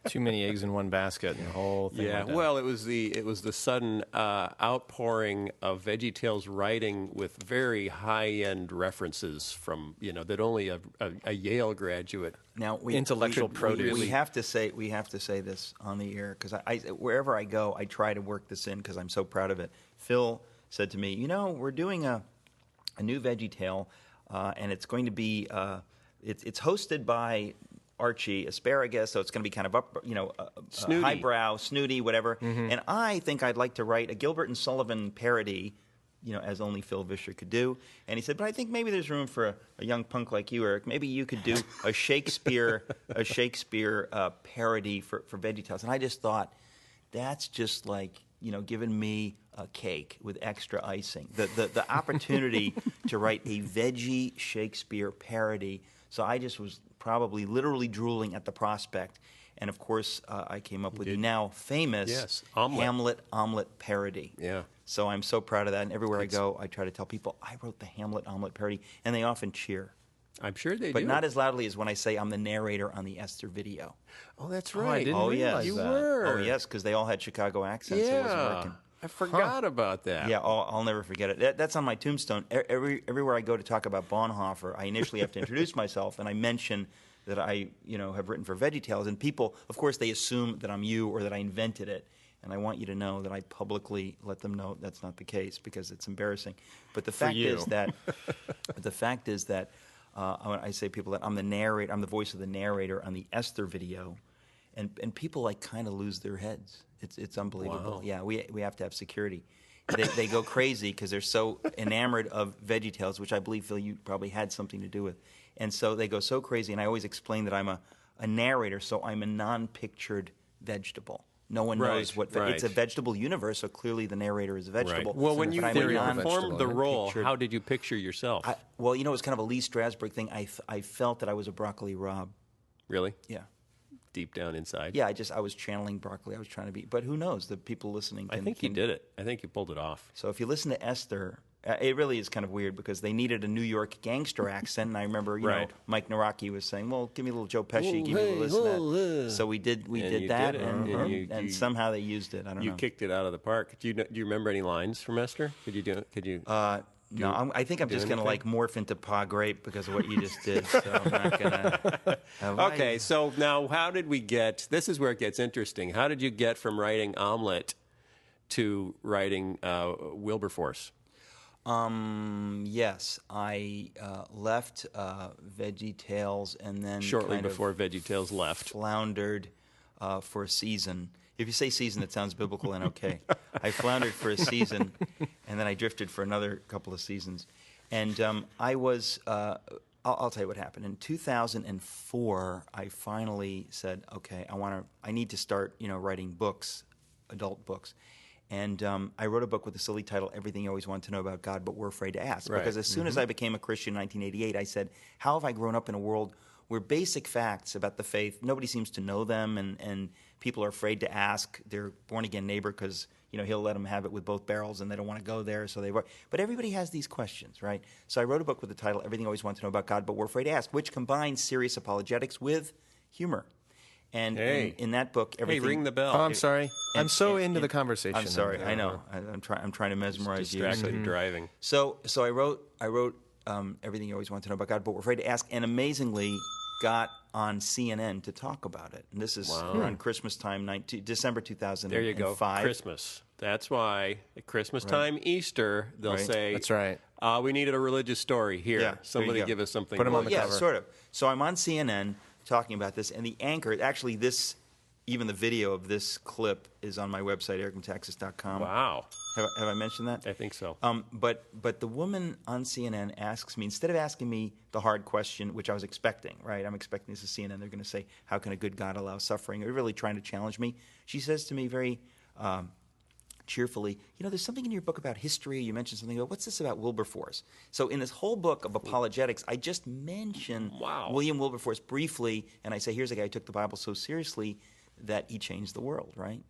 Too many eggs in one basket, and the whole thing. Yeah, went down. well, it was the sudden outpouring of VeggieTales writing with very high-end references from that only a Yale graduate. Now, Intellectual produce. We have to say this on the air because wherever I go, I try to work this in because I'm so proud of it. Phil said to me, we're doing a new VeggieTale, and it's going to be it's hosted by Archie Asparagus, so it's going to be kind of up, Snooty. highbrow, snooty, whatever. And I think I'd like to write a Gilbert and Sullivan parody, as only Phil Vischer could do. And he said, but I think maybe there's room for a young punk like you, Eric. Maybe you could do a Shakespeare parody for VeggieTales. And I just thought, that's just like, giving me a cake with extra icing. The opportunity to write a veggie Shakespeare parody. So I just was probably literally drooling at the prospect. And of course, I came up with the now famous Omelette. Hamlet omelet parody. Yeah. So I'm so proud of that. And everywhere I go, I try to tell people I wrote the Hamlet omelet parody, and they often cheer. I'm sure they But do. not as loudly as when I say I'm the narrator on the Esther video. Oh, that's I right. didn't realize you that. were. Oh, yes, because they all had Chicago accents. It wasn't Yeah. working. I forgot about that. Yeah, I'll never forget it. That's on my tombstone. Everywhere I go to talk about Bonhoeffer, I initially have to introduce myself, and I mention that I, have written for VeggieTales. And people, of course, they assume that I'm you or that I invented it. And I want you to know that I publicly let them know that's not the case because it's embarrassing. But the fact you. is that, I say people that I'm the narrator, I'm the voice of the narrator on the Esther video, and people like kind of lose their heads. It's unbelievable. Wow. Yeah, we have to have security. They go crazy because they're so enamored of VeggieTales, which I believe, Phil, you probably had something to do with. And so they go so crazy, and I always explain that I'm a narrator, so I'm a non-pictured vegetable. No one knows what it's a vegetable universe, so clearly the narrator is a vegetable. Well, when you But I'm a performed the role, non-pictured- how did you picture yourself? it was kind of a Lee Strasberg thing. I felt that I was a Broccoli Rob. Really? Yeah. Deep down inside? Yeah, I was channeling Broccoli. I was trying to be, but who knows? The people listening can, I think you did it. I think you pulled it off. So if you listen to Esther, it really is kind of weird because they needed a New York gangster accent. And I remember, Mike Naraki was saying, well, give me a little Joe Pesci, give me a little this and that. So we did you that, did it. and And you- somehow they used it. I don't You know. kicked it out of the park. Do you remember any lines from Esther? Could you do it? Could you? No, I think I'm just going to anything? morph into Pa Grape because of what you just did. So I'm not going to. Okay, so now how did we get? This is where it gets interesting. How did you get from writing Omelette to writing Wilberforce? Yes, I left VeggieTales and then Shortly kind of before VeggieTales left. floundered for a season. If you say season, it sounds biblical and okay. I floundered for a season, and then I drifted for another couple of seasons. And I was, I'll tell you what happened. In 2004, I finally said, okay, I need to start, writing books, adult books. And I wrote a book with the silly title, Everything You Always Wanted to Know About God, But Were Afraid to Ask. Right. Because as soon as I became a Christian in 1988, I said, how have I grown up in a world where basic facts about the faith, nobody seems to know them, and people are afraid to ask their born-again neighbor because, he'll let them have it with both barrels and they don't want to go there. But everybody has these questions, right? So I wrote a book with the title, Everything You Always Wanted to Know About God, But Were Afraid to Ask, which combines serious apologetics with humor. And Hey. in that book, everything... Hey, ring the bell. Oh, I'm sorry. I'm so into the and- conversation. I'm sorry. I know. I'm trying to mesmerize you. Distracted driving. So I wrote Everything You Always Want to Know About God, But Were Afraid to Ask, and amazingly got on CNN to talk about it. And this is around Christmas time, December 2005. There you go. Christmas. That's why at Christmas time, Easter, they'll say, That's right. We needed a religious story here. Yeah, there you Somebody go. give us something. Put 'em on the Yeah, cover. sort of. So I'm on CNN talking about this, and the anchor, actually even the video of this clip is on my website, ericmetaxas.com. Wow. Have I mentioned that? I think so. But the woman on CNN asks me, instead of asking me the hard question, which I was expecting, right? I'm expecting this is CNN. They're going to say, how can a good God allow suffering? They're really trying to challenge me. She says to me very cheerfully, there's something in your book about history. You mentioned something about, what's this about Wilberforce? So in this whole book of apologetics, I just mention William Wilberforce briefly, and I say, here's a guy who took the Bible so seriously that he changed the world, right?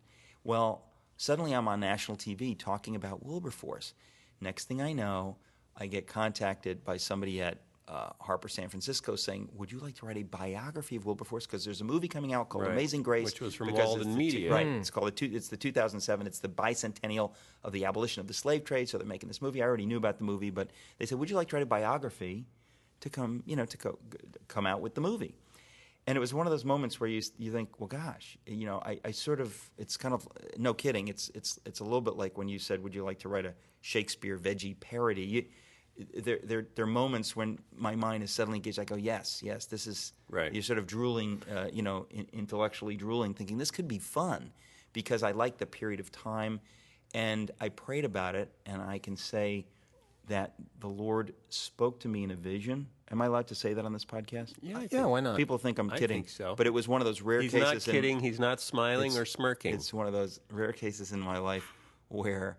Well, suddenly I'm on national TV talking about Wilberforce. Next thing I know, I get contacted by somebody at Harper San Francisco saying, would you like to write a biography of Wilberforce? Because there's a movie coming out called Amazing Grace. Which was from because Walden it's Media. Right. It's called it's the 2007. It's the bicentennial of the abolition of the slave trade. So they're making this movie. I already knew about the movie, but they said, would you like to write a biography to come out with the movie? And it was one of those moments where you think, well, gosh, I sort of, it's kind of, no kidding, it's a little bit like when you said, would you like to write a Shakespeare veggie parody? There are moments when my mind is suddenly engaged. I go, yes, this is, right. You're sort of drooling, intellectually drooling, thinking this could be fun because I like the period of time. And I prayed about it, and I can say that the Lord spoke to me in a vision. Am I allowed to say that on this podcast? Yeah, why not? People think I'm kidding. I think so. But it was one of those rare He's cases. not kidding. He's not smiling or smirking. It's one of those rare cases in my life where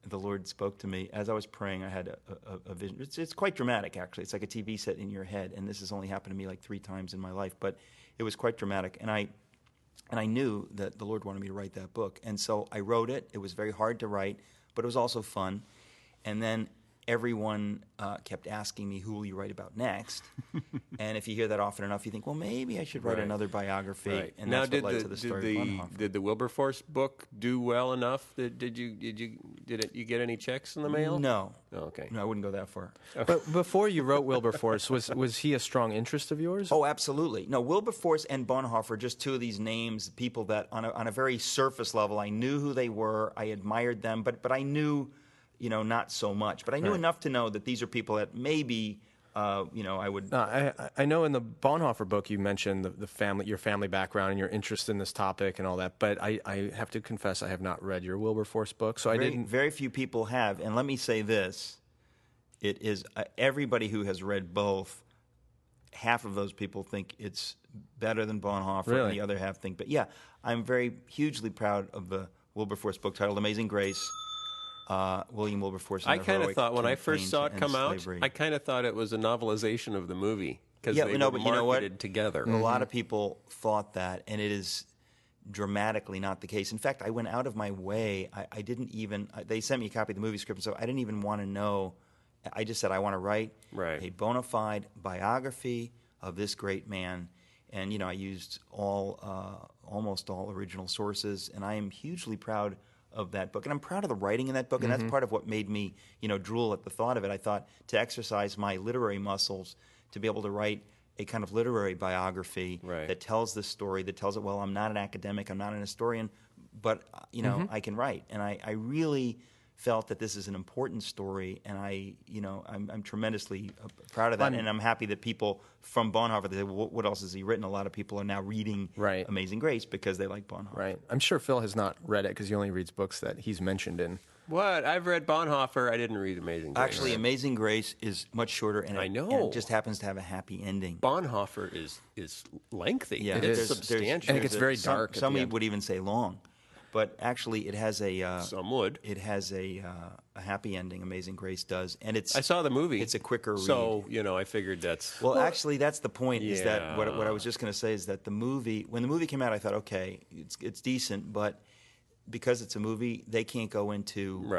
the Lord spoke to me. As I was praying, I had a vision. It's quite dramatic, actually. It's like a TV set in your head, and this has only happened to me like 3 times in my life. But it was quite dramatic, and I knew that the Lord wanted me to write that book. And so I wrote it. It was very hard to write, but it was also fun. And then everyone kept asking me, who will you write about next? And if you hear that often enough, you think, well, maybe I should write another biography. Right. And Now, that's what led to the story of Bonhoeffer. Did the Wilberforce book do well enough? Did you get any checks in the mail? No. Oh, okay. No, I wouldn't go that far. But before you wrote Wilberforce, was he a strong interest of yours? Oh, absolutely. No, Wilberforce and Bonhoeffer are just two of these names, people that on a very surface level, I knew who they were, I admired them, but I knew, not so much. But I knew enough to know that these are people that maybe, I would... I know in the Bonhoeffer book you mentioned your family background and your interest in this topic and all that, but I have to confess I have not read your Wilberforce book, so I didn't... Very few people have, and let me say this, it is everybody who has read both, half of those people think it's better than Bonhoeffer, Really? and the other half think... But yeah, I'm hugely proud of the Wilberforce book titled Amazing Grace. William Wilberforce. I kind of thought when I first saw it come out, I kind of thought it was a novelization of the movie because they were marketed together. A lot of people thought that, and it is dramatically not the case. In fact, I went out of my way. I didn't even. They sent me a copy of the movie script, so I didn't even want to know. I just said I want to write a bona fide biography of this great man, and I used almost all original sources, and I am hugely proud of that book. And I'm proud of the writing in that book, and that's part of what made me, drool at the thought of it. I thought to exercise my literary muscles, to be able to write a kind of literary biography that tells this story, that tells it, well, I'm not an academic, I'm not an historian, but, I can write. And I really felt that this is an important story, and I'm tremendously proud of that. And I'm happy that people from Bonhoeffer, they say, well, what else has he written? A lot of people are now reading Amazing Grace because they like Bonhoeffer. Right. I'm sure Phil has not read it because he only reads books that he's mentioned in. What? I've read Bonhoeffer. I didn't read Amazing Grace. Actually, Amazing Grace is much shorter, and it just happens to have a happy ending. Bonhoeffer is lengthy. Yeah, it's substantial. And it gets very dark. Some would even say long. But actually, it has a some would. It has a happy ending. Amazing Grace does, and I saw the movie. It's a quicker read. So I figured that's. Well, actually, that's the point. Is that what I was just going to say is that the movie, when the movie came out, I thought, okay, it's decent, but because it's a movie, they can't go into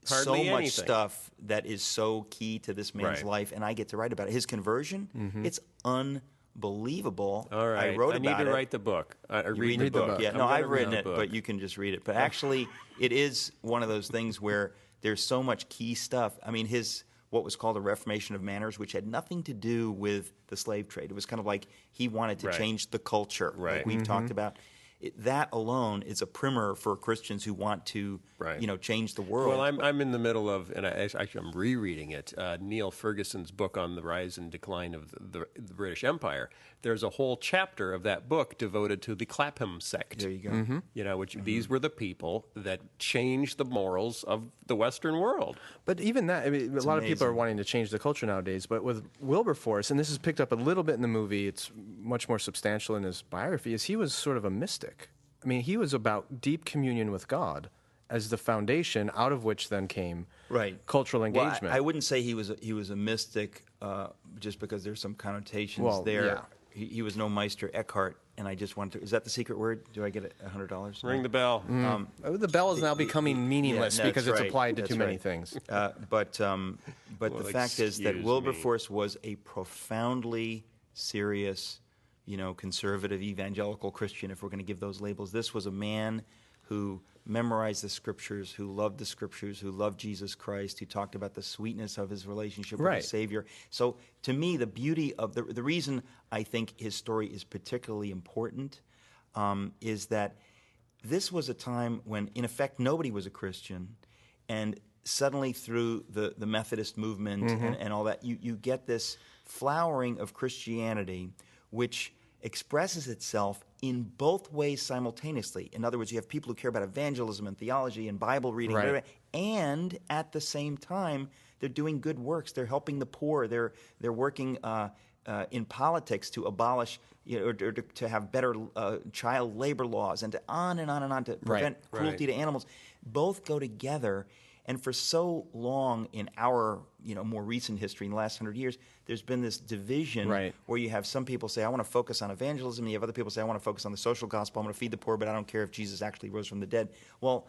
so much stuff that is so key to this man's life, and I get to write about it. His conversion, it's unbelievable. All right. I wrote about it. I need to write the book. Read the book. Yeah, no, I've written it, but you can just read it. But actually, it is one of those things where there's so much key stuff. I mean, his what was called a reformation of manners, which had nothing to do with the slave trade. It was kind of like he wanted to Right. change the culture, Right. like we've talked about. That alone is a primer for Christians who want to, Right. change the world. Well, I'm in the middle of, and I'm rereading it, Neil Ferguson's book on the rise and decline of the British Empire. There's a whole chapter of that book devoted to the Clapham sect. There you go. You know, which these were the people that changed the morals of the Western world. But even that, I mean, a lot of people are amazing. wanting to change the culture nowadays. But with Wilberforce, and this is picked up a little bit in the movie, it's much more substantial in his biography, is he was sort of a mystic. I mean, he was about deep communion with God as the foundation, out of which then came Right. cultural Well, engagement. I wouldn't say he was a mystic just because there's some connotations Well, there. yeah. He was no Meister Eckhart, and I just wanted to. Is that the secret word? Do I get $100? Ring the bell. The bell is now becoming meaningless no, because that's it's right. applied to That's too many right. things. But the fact is that excuse Wilberforce was a profoundly serious, conservative evangelical Christian, if we're going to give those labels. This was a man who memorized the scriptures, who loved the scriptures, who loved Jesus Christ, who talked about the sweetness of his relationship with Right. the Savior. So to me, the beauty of the reason I think his story is particularly important is that this was a time when, in effect, nobody was a Christian, and suddenly through the Methodist movement and all that, you get this flowering of Christianity, which expresses itself in both ways simultaneously. In other words, you have people who care about evangelism and theology and Bible reading, Right. and at the same time, they're doing good works. They're helping the poor. They're working in politics to abolish, or to have better child labor laws, and on and on and on to prevent cruelty to animals. Both go together. And for so long in our, more recent history, in the last 100 years, there's been this division Right. where you have some people say, I want to focus on evangelism, and you have other people say, I want to focus on the social gospel, I want to feed the poor, but I don't care if Jesus actually rose from the dead. Well,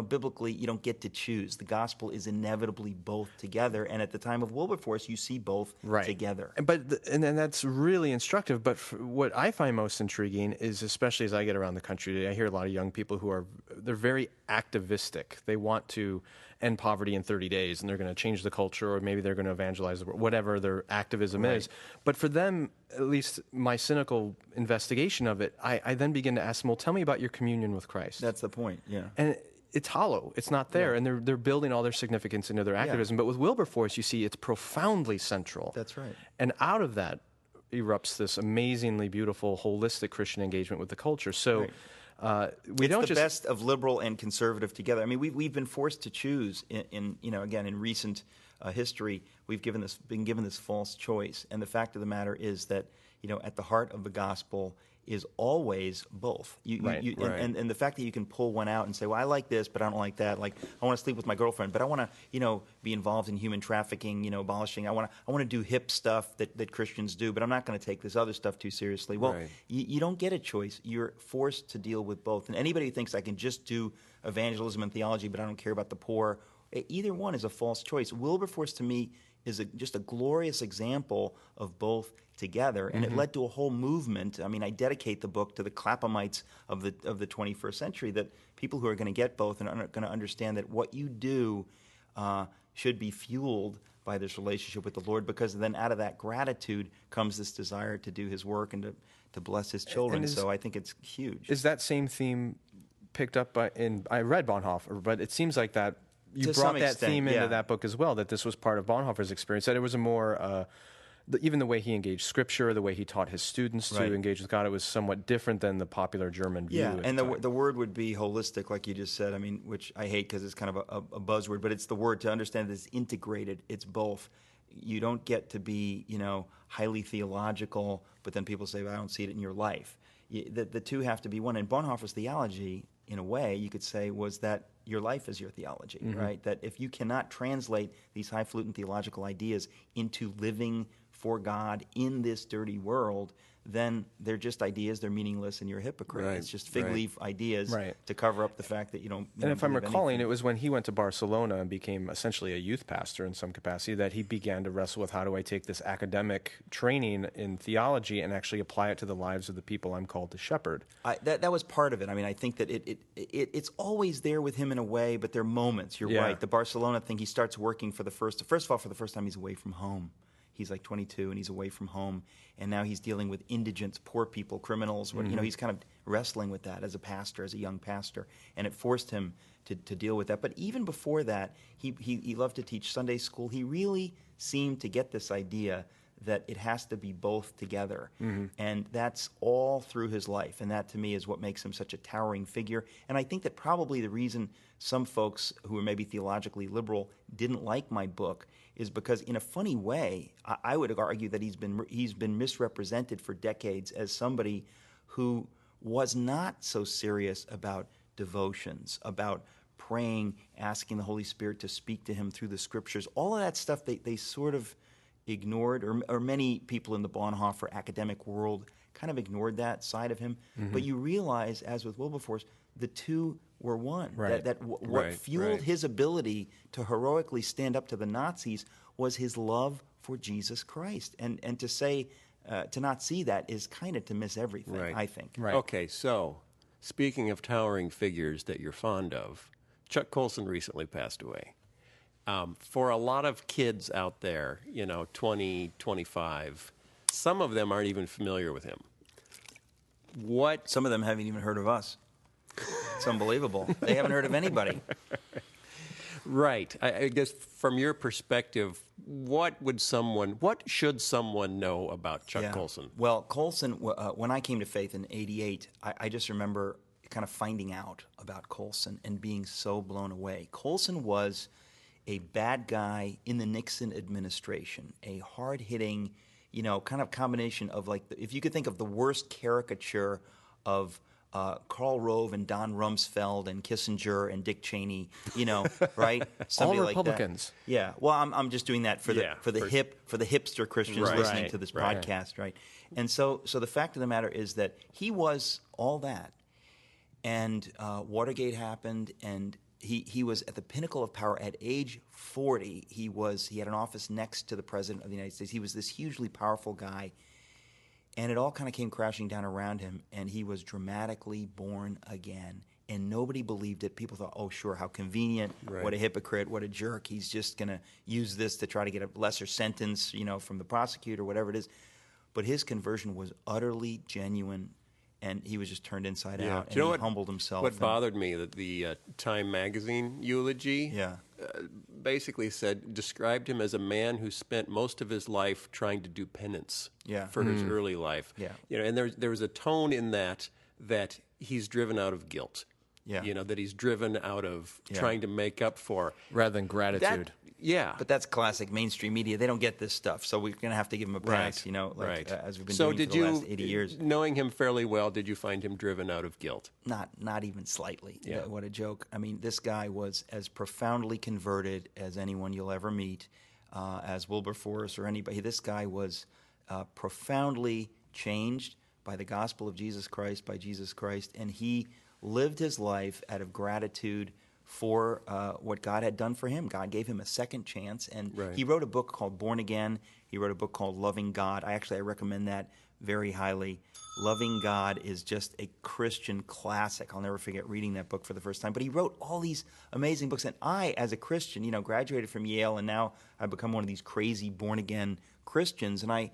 biblically, you don't get to choose. The gospel is inevitably both together, and at the time of Wilberforce, you see both together. And then that's really instructive. But what I find most intriguing is, especially as I get around the country today, I hear a lot of young people they're very activistic. They want to end poverty in 30 days, and they're going to change the culture, or maybe they're going to evangelize the world, whatever their activism is. But for them, at least my cynical investigation of it, I then begin to ask them, well, tell me about your communion with Christ. That's the point, yeah. And it's hollow. It's not there. And they're building all their significance into their activism. But with Wilberforce, you see it's profoundly central. That's right. And out of that erupts this amazingly beautiful, holistic Christian engagement with the culture. So we don't It's the just... best of liberal and conservative together. I mean, we've been forced to choose in recent history. We've been given this false choice, and the fact of the matter is that at the heart of the gospel is always both. And the fact that you can pull one out and say, well, I like this, but I don't like that. Like, I want to sleep with my girlfriend, but I want to, be involved in human trafficking, abolishing. I want to do hip stuff that Christians do, but I'm not going to take this other stuff too seriously. Well, you don't get a choice. You're forced to deal with both. And anybody who thinks I can just do evangelism and theology, but I don't care about the poor, either one is a false choice. Wilberforce, to me, is just a glorious example of both together, and it led to a whole movement. I mean, I dedicate the book to the Claphamites of the 21st century, that people who are going to get both and are going to understand that what you do should be fueled by this relationship with the Lord, because then out of that gratitude comes this desire to do His work and to bless His children. So I think it's huge. Is that same theme picked up I read Bonhoeffer, but it seems like that you To brought some that extent, theme into yeah. that book as well, that this was part of Bonhoeffer's experience, that it was a more... even the way he engaged Scripture, the way he taught his students to engage with God, it was somewhat different than the popular German view. Yeah, at and the time. the word would be holistic, like you just said. I mean, which I hate because it's kind of a buzzword, but it's the word to understand that it's integrated. It's both. You don't get to be, highly theological, but then people say, well, I don't see it in your life. The two have to be one. And Bonhoeffer's theology, in a way, you could say, was that your life is your theology, right? That if you cannot translate these highfalutin theological ideas into living for God in this dirty world, then they're just ideas, they're meaningless, and you're a hypocrite. Right, It's just fig right. leaf ideas Right. to cover up the fact that you don't. And if I'm recalling, it was when he went to Barcelona and became essentially a youth pastor in some capacity that he began to wrestle with how do I take this academic training in theology and actually apply it to the lives of the people I'm called to shepherd. That was part of it. I mean, I think that it's always there with him in a way, but there are moments. You're Yeah. right. The Barcelona thing, he starts working for the first of all, for the first time, he's away from home. He's like 22 and he's away from home, and now he's dealing with indigents, poor people, criminals. You know, he's kind of wrestling with that as a pastor, as a young pastor, and it forced him to deal with that. But even before that, he loved to teach Sunday school. He really seemed to get this idea that it has to be both together. And that's all through his life. And that, to me, is what makes him such a towering figure. And I think that probably the reason some folks who are maybe theologically liberal didn't like my book is because, in a funny way, I would argue that he's been misrepresented for decades as somebody who was not so serious about devotions, about praying, asking the Holy Spirit to speak to him through the Scriptures. All of that stuff they sort of ignored, or many people in the Bonhoeffer academic world kind of ignored that side of him. But you realize, as with Wilberforce, the two were one. Right. What Right, fueled right. his ability to heroically stand up to the Nazis was his love for Jesus Christ. And to say, to not see that is kind of to miss everything, Right. I think. Right. Okay, so speaking of towering figures that you're fond of, Chuck Colson recently passed away. For a lot of kids out there, 20, 25, some of them aren't even familiar with him. What? Some of them haven't even heard of us. It's unbelievable. They haven't heard of anybody. Right. I guess from your perspective, what should someone know about Chuck Colson? Well, Colson, when I came to faith in '88, I just remember kind of finding out about Colson and being so blown away. Colson was a bad guy in the Nixon administration, a hard-hitting, kind of combination of if you could think of the worst caricature of Karl Rove and Don Rumsfeld and Kissinger and Dick Cheney, right? Somebody All like Republicans. that. Yeah. Well, I'm just doing that for the hipster Christians Right. listening to this Right. podcast, right? And so the fact of the matter is that he was all that, and Watergate happened, and he was at the pinnacle of power at age 40. He had an office next to the President of the United States. He was this hugely powerful guy. And it all kind of came crashing down around him, and he was dramatically born again. And nobody believed it. People thought, oh, sure, how convenient, Right. what a hypocrite, what a jerk. He's just going to use this to try to get a lesser sentence, from the prosecutor, whatever it is. But his conversion was utterly genuine, and he was just turned inside out, and he humbled himself. What and- bothered me, that the Time magazine eulogy Yeah. basically described him as a man who spent most of his life trying to do penance Yeah. for his early life. Yeah. And there was a tone in that he's driven out of guilt. Yeah. That he's driven out of Yeah. trying to make up for. Rather than gratitude. Yeah. But that's classic mainstream media. They don't get this stuff, so we're going to have to give him a pass, Right. as we've been So doing for the last 80 years. knowing him fairly well, did you find him driven out of guilt? Not even slightly. Yeah. What a joke. I mean, this guy was as profoundly converted as anyone you'll ever meet, as Wilberforce or anybody. This guy was profoundly changed by the gospel of Jesus Christ, by Jesus Christ, and he lived his life out of gratitude for what God had done for him. God gave him a second chance, and Right. he wrote a book called Born Again. He wrote a book called Loving God. I recommend that very highly. Loving God is just a Christian classic. I'll never forget reading that book for the first time. But he wrote all these amazing books, and I, as a Christian, graduated from Yale, and now I've become one of these crazy born-again Christians, and I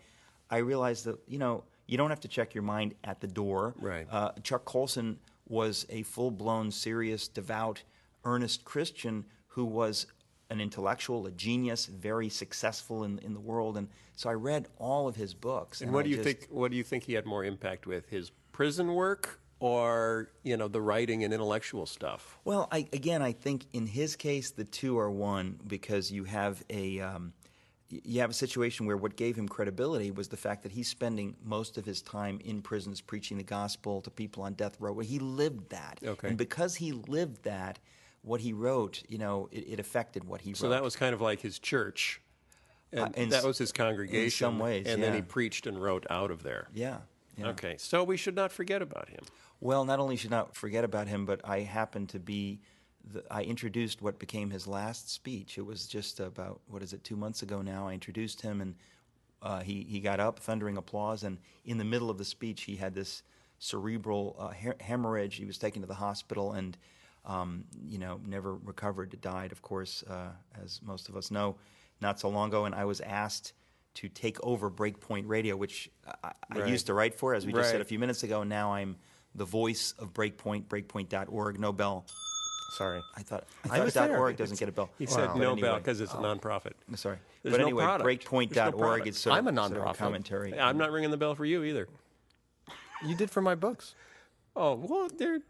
realized that, you don't have to check your mind at the door. Right. Chuck Colson was a full-blown, serious, devout, earnest Christian who was an intellectual, a genius, very successful in the world. And so I read all of his books. And what do you think he had more impact with, his prison work or the writing and intellectual stuff? Well, I think in his case the two are one, because you have a situation where what gave him credibility was the fact that he's spending most of his time in prisons preaching the gospel to people on death row. Well, he lived that. Okay. And because he lived that, what he wrote, it affected what he wrote. So that was kind of like his church. And that was his congregation. In some ways, And then yeah. he preached and wrote out of there. Yeah. Yeah. Okay, so we should not forget about him. Well, not only should not forget about him, but I happened to be, I introduced what became his last speech. It was just about, 2 months ago now. I introduced him, and he got up, thundering applause, and in the middle of the speech, he had this cerebral hemorrhage. He was taken to the hospital and, never recovered, died, of course, as most of us know, not so long ago, and I was asked to take over Breakpoint Radio, which I used to write for, as we just said a few minutes ago. Now I'm the voice of Breakpoint, breakpoint.org. No bell. Sorry. I thought was there. .org doesn't get a bell. He said But no anyway, bell because it's a nonprofit. Sorry. There's But no anyway, product. There's no breakpoint.org product. is sort of, I'm a sort of nonprofit. commentary. I'm not ringing the bell for you either. You did for my books. Oh, well, they're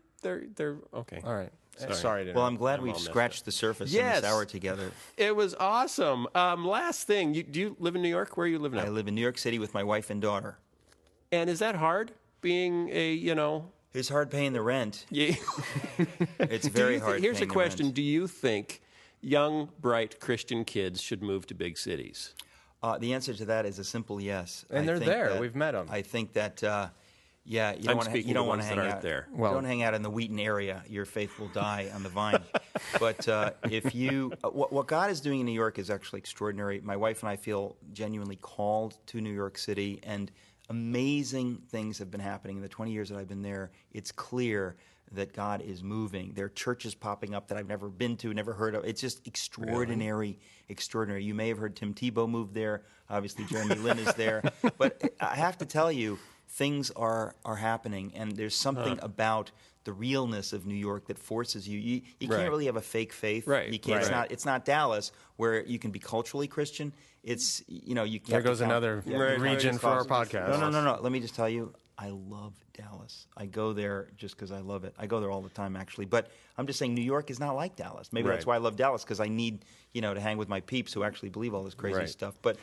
okay. All right. Sorry. Sorry to Well, I'm interrupt. glad I'm we've all messed scratched the surface in Yes. this hour together. It was awesome. Last thing, do you live in New York? Where are you living I now? live in New York City with my wife and daughter. And is that hard, being It's hard paying the rent. Yeah. It's very hard. Here's a paying the question. rent. Do you think young, bright Christian kids should move to big cities? The answer to that is a simple yes. And I they're think there. that- We've met 'em. I think that, you I'm don't want to. speaking You to don't want to ones that hang aren't out there. Well- don't hang out in the Wheaton area. Your faith will die on the vine. But if you, what God is doing in New York is actually extraordinary. My wife and I feel genuinely called to New York City, and amazing things have been happening in the 20 years that I've been there. It's clear that God is moving. There are churches popping up that I've never been to, never heard of. It's just extraordinary, extraordinary. You may have heard Tim Tebow moved there. Obviously, Jeremy Lin is there. But I have to tell you, things are happening, and there's something about the realness of New York that forces you. You Right. can't really have a fake faith. Right, You can't. right. It's not Dallas where you can be culturally Christian. It's you There have to goes count- another Right. region for our podcast. No. Let me just tell you, I love Dallas. I go there just because I love it. I go there all the time, actually. But I'm just saying, New York is not like Dallas. Maybe that's Right. why I love Dallas, because I need, to hang with my peeps who actually believe all this crazy Right. stuff, but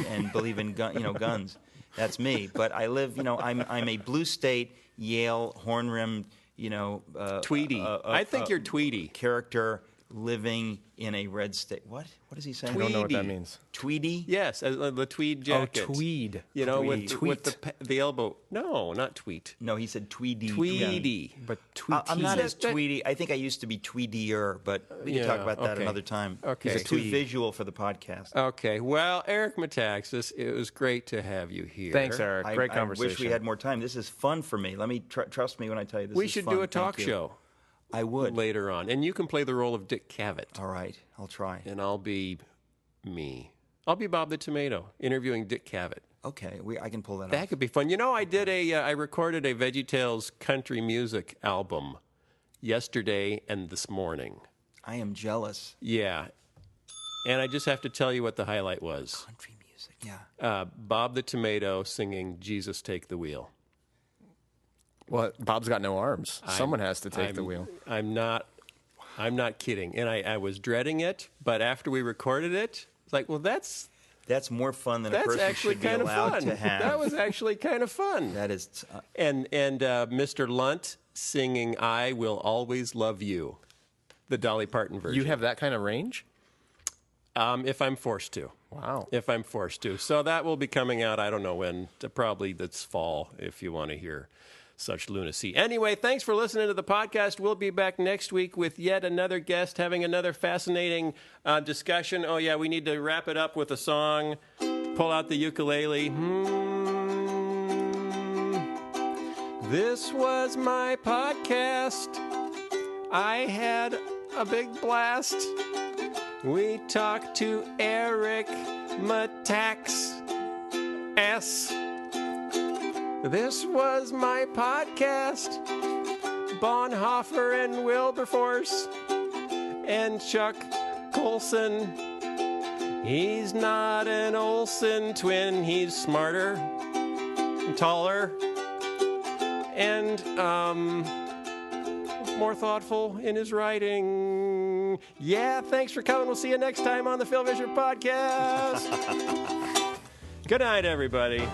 and believe in guns. That's me. But I live, I'm a blue state, Yale, horn-rimmed, Tweety. I think you're Tweety. character living in a red state. What? What is he saying? I don't know what that Tweedy. means. Tweedy? Yes, the tweed jacket. tweed. With the elbow. No, not tweet. No, he said Tweedy. Tweedy. But tweet. I'm not as That- tweedy. I think I used to be tweedier, but we can talk Yeah, about that okay. another time. Okay. It's too Tweed. visual for the podcast. Okay. Well, Eric Metaxas, it was great to have you here. Thanks, Eric. Great I conversation. wish we had more time. This is fun for me. Let me trust me when I tell you this. We is should fun. do a Thank talk you. show I would. later on. And you can play the role of Dick Cavett. All right, I'll try. And I'll be me. I'll be Bob the Tomato, interviewing Dick Cavett. Okay, I can pull that That off. could be fun. I recorded a VeggieTales country music album yesterday and this morning. I am jealous. Yeah. And I just have to tell you what the highlight was. Country music. Yeah. Bob the Tomato singing Jesus Take the Wheel. Well, Bob's got no arms. Someone has to take the wheel. I'm not kidding. And I was dreading it, but after we recorded it, it's like, well, that's That's more fun than a that's person actually should be kind of allowed fun. to have. That was actually kind of fun. That is. And Mr. Lunt singing "I Will Always Love You," the Dolly Parton version. You have that kind of range? If I'm forced to. Wow. If I'm forced to. So that will be coming out, I don't know when, probably this fall, if you want to hear such lunacy. Anyway, thanks for listening to the podcast. We'll be back next week with yet another guest having another fascinating discussion. Oh, yeah, we need to wrap it up with a song. Pull out the ukulele. This was my podcast. I had a big blast. We talked to Eric Metax S. This was my podcast. Bonhoeffer and Wilberforce and Chuck Colson. He's not an Olsen twin. He's smarter, and taller, and more thoughtful in his writing. Yeah, thanks for coming. We'll see you next time on the Phil Vischer Podcast. Good night, everybody.